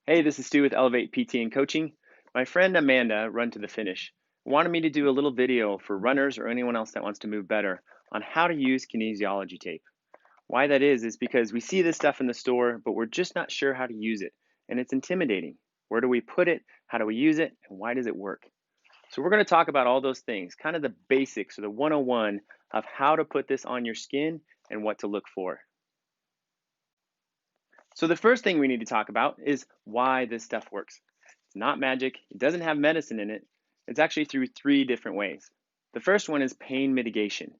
Hey, this is Stu with Elevate PT and Coaching. My friend Amanda, RunToTheFinish, wanted me to do a little video for runners or anyone else that wants to move better on how to use kinesiology tape. Why that is because we see this stuff in the store, but we're just not sure how to use it, and it's intimidating. Where do we put it? How do we use it? And why does it work? So we're going to talk about all those things, kind of the basics or the 101 of how to put this on your skin and what to look for. So the first thing we need to talk about is why this stuff works. It's not magic. It doesn't have medicine in it. It's actually through three different ways. The first one is pain mitigation.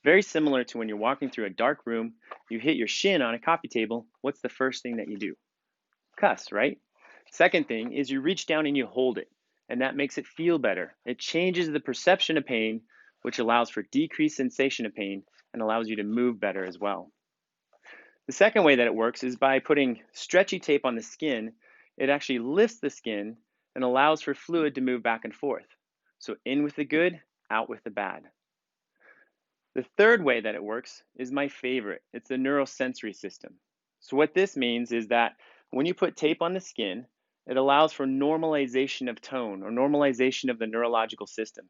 Very similar to when you're walking through a dark room, you hit your shin on a coffee table. What's the first thing that you do? Cuss, right? Second thing is you reach down and you hold it, and that makes it feel better. It changes the perception of pain, which allows for decreased sensation of pain and allows you to move better as well. The second way that it works is by putting stretchy tape on the skin. It actually lifts the skin and allows for fluid to move back and forth. So in with the good, out with the bad. The third way that it works is my favorite. It's the neurosensory system. So what this means is that when you put tape on the skin, it allows for normalization of tone or normalization of the neurological system.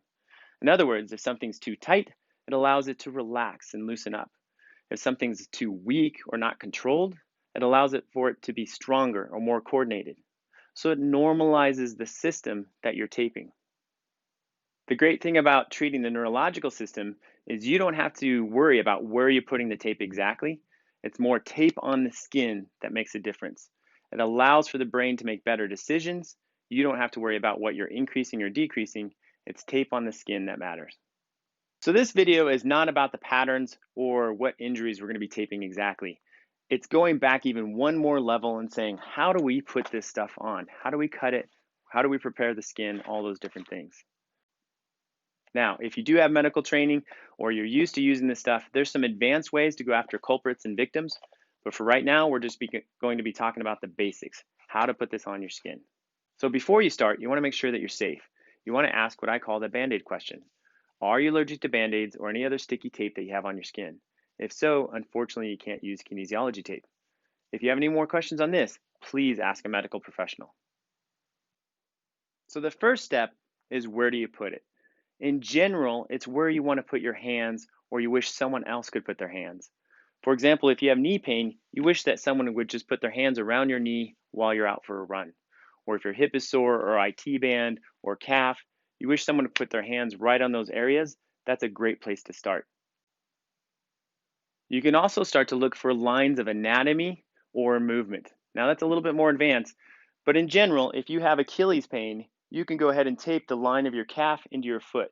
In other words, if something's too tight, it allows it to relax and loosen up. If something's too weak or not controlled, it allows it for it to be stronger or more coordinated. So it normalizes the system that you're taping. The great thing about treating the neurological system is you don't have to worry about where you're putting the tape exactly. It's more tape on the skin that makes a difference. It allows for the brain to make better decisions. You don't have to worry about what you're increasing or decreasing. It's tape on the skin that matters. So this video is not about the patterns or what injuries we're going to be taping exactly. It's going back even one more level and saying, how do we put this stuff on? How do we cut it? How do we prepare the skin? All those different things. Now, if you do have medical training or you're used to using this stuff, there's some advanced ways to go after culprits and victims. But for right now, we're just going to be talking about the basics, how to put this on your skin. So before you start, you want to make sure that you're safe. You want to ask what I call the Band-Aid question. Are you allergic to Band-Aids or any other sticky tape that you have on your skin? If so, unfortunately, you can't use kinesiology tape. If you have any more questions on this, please ask a medical professional. So the first step is, where do you put it? In general, it's where you want to put your hands or you wish someone else could put their hands. For example, if you have knee pain, you wish that someone would just put their hands around your knee while you're out for a run. Or if your hip is sore or IT band or calf, you wish someone would put their hands right on those areas. That's a great place to start. You can also start to look for lines of anatomy or movement. Now that's a little bit more advanced, but in general, if you have Achilles pain, you can go ahead and tape the line of your calf into your foot.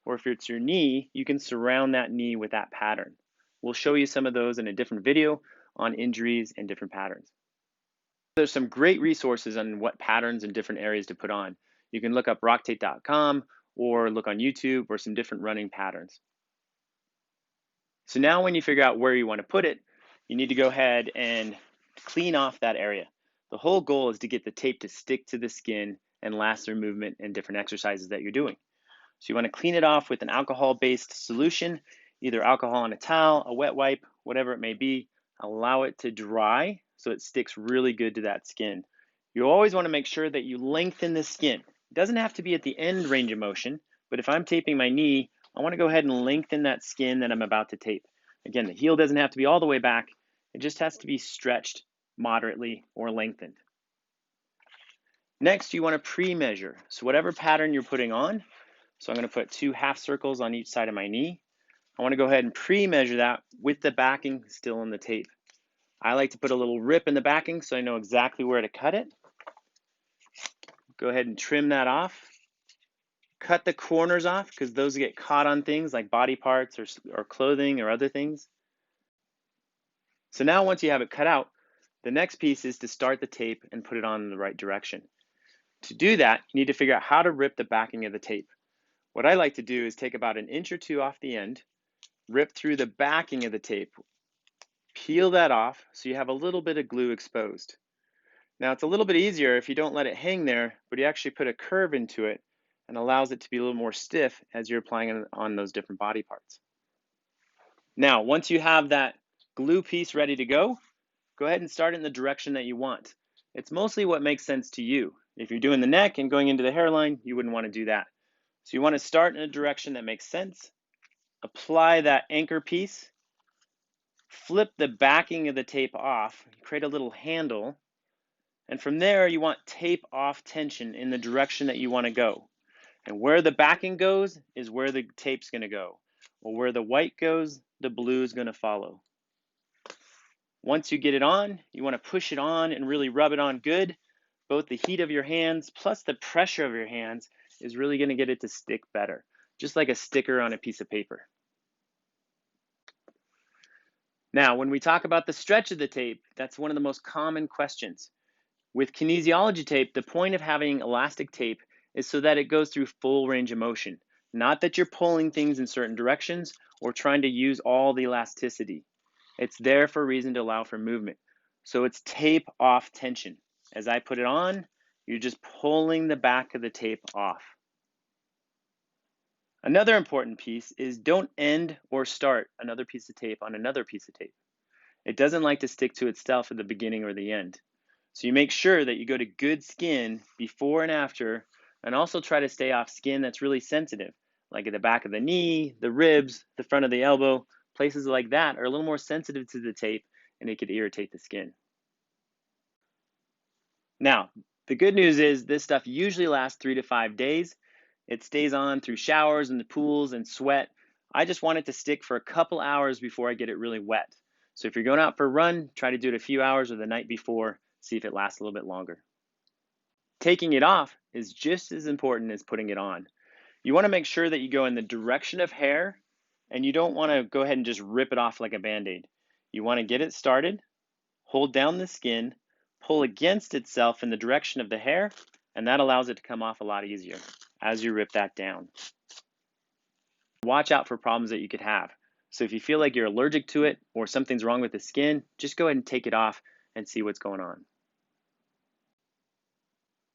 Or if it's your knee, you can surround that knee with that pattern. We'll show you some of those in a different video on injuries and different patterns. There's some great resources on what patterns and different areas to put on. You can look up RockTape.com or look on YouTube or some different running patterns. So now when you figure out where you want to put it, you need to go ahead and clean off that area. The whole goal is to get the tape to stick to the skin and last through movement and different exercises that you're doing. So you want to clean it off with an alcohol-based solution, either alcohol on a towel, a wet wipe, whatever it may be. Allow it to dry so it sticks really good to that skin. You always want to make sure that you lengthen the skin. It doesn't have to be at the end range of motion, but if I'm taping my knee, I want to go ahead and lengthen that skin that I'm about to tape. Again, the heel doesn't have to be all the way back. It just has to be stretched moderately or lengthened. Next, you want to pre-measure. So whatever pattern you're putting on, so I'm going to put 2 half circles on each side of my knee. I want to go ahead and pre-measure that with the backing still in the tape. I like to put a little rip in the backing so I know exactly where to cut it. Go ahead and trim that off. Cut the corners off because those get caught on things like body parts or clothing or other things. So now once you have it cut out, the next piece is to start the tape and put it on in the right direction. To do that, you need to figure out how to rip the backing of the tape. What I like to do is take about 1 inch or 2 off the end, rip through the backing of the tape, peel that off so you have a little bit of glue exposed. Now it's a little bit easier if you don't let it hang there, but you actually put a curve into it and allows it to be a little more stiff as you're applying it on those different body parts. Now, once you have that glue piece ready to go ahead and start in the direction that you want. It's mostly what makes sense to you. If you're doing the neck and going into the hairline, you wouldn't want to do that. So you want to start in a direction that makes sense, apply that anchor piece, flip the backing of the tape off, create a little handle, and from there you want tape off tension in the direction that you want to go. And where the backing goes is where the tape's going to go. Or where the white goes, the blue is going to follow. Once you get it on, you want to push it on and really rub it on good. Both the heat of your hands plus the pressure of your hands is really going to get it to stick better, just like a sticker on a piece of paper. Now, when we talk about the stretch of the tape, that's one of the most common questions. With kinesiology tape, the point of having elastic tape is so that it goes through full range of motion, not that you're pulling things in certain directions or trying to use all the elasticity. It's there for a reason to allow for movement. So it's tape off tension. As I put it on, you're just pulling the back of the tape off. Another important piece is don't end or start another piece of tape on another piece of tape. It doesn't like to stick to itself at the beginning or the end. So you make sure that you go to good skin before and after, and also try to stay off skin that's really sensitive, like at the back of the knee, the ribs, the front of the elbow. Places like that are a little more sensitive to the tape, and it could irritate the skin. Now, the good news is this stuff usually lasts 3 to 5 days. It stays on through showers and the pools and sweat. I just want it to stick for a couple hours before I get it really wet. So if you're going out for a run, try to do it a few hours or the night before, see if it lasts a little bit longer. Taking it off is just as important as putting it on. You want to make sure that you go in the direction of hair, and you don't want to go ahead and just rip it off like a Band-Aid. You want to get it started, hold down the skin, pull against itself in the direction of the hair, and that allows it to come off a lot easier as you rip that down. Watch out for problems that you could have. So if you feel like you're allergic to it or something's wrong with the skin, just go ahead and take it off and see what's going on.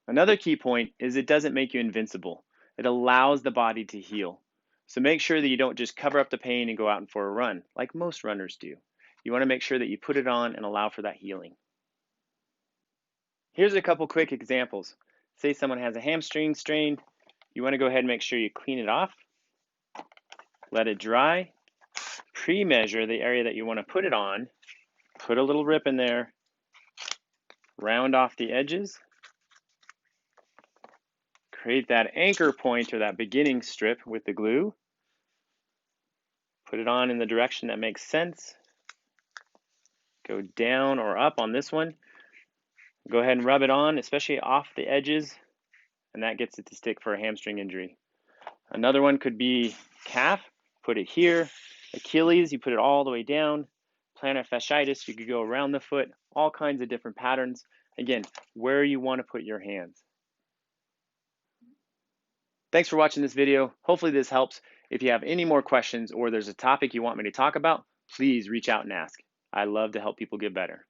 Another key point is it doesn't make you invincible. It allows the body to heal. So make sure that you don't just cover up the pain and go out for a run, like most runners do. You want to make sure that you put it on and allow for that healing. Here's a couple quick examples. Say someone has a hamstring strain. You want to go ahead and make sure you clean it off, let it dry, pre-measure the area that you want to put it on, put a little rip in there, round off the edges, create that anchor point or that beginning strip with the glue, put it on in the direction that makes sense, go down or up on this one, go ahead and rub it on, especially off the edges, and that gets it to stick for a hamstring injury. Another one could be calf, put it here. Achilles, you put it all the way down. Plantar fasciitis, you could go around the foot, all kinds of different patterns. Again, where you want to put your hands. Thanks for watching this video. Hopefully this helps. If you have any more questions or there's a topic you want me to talk about, please reach out and ask. I love to help people get better.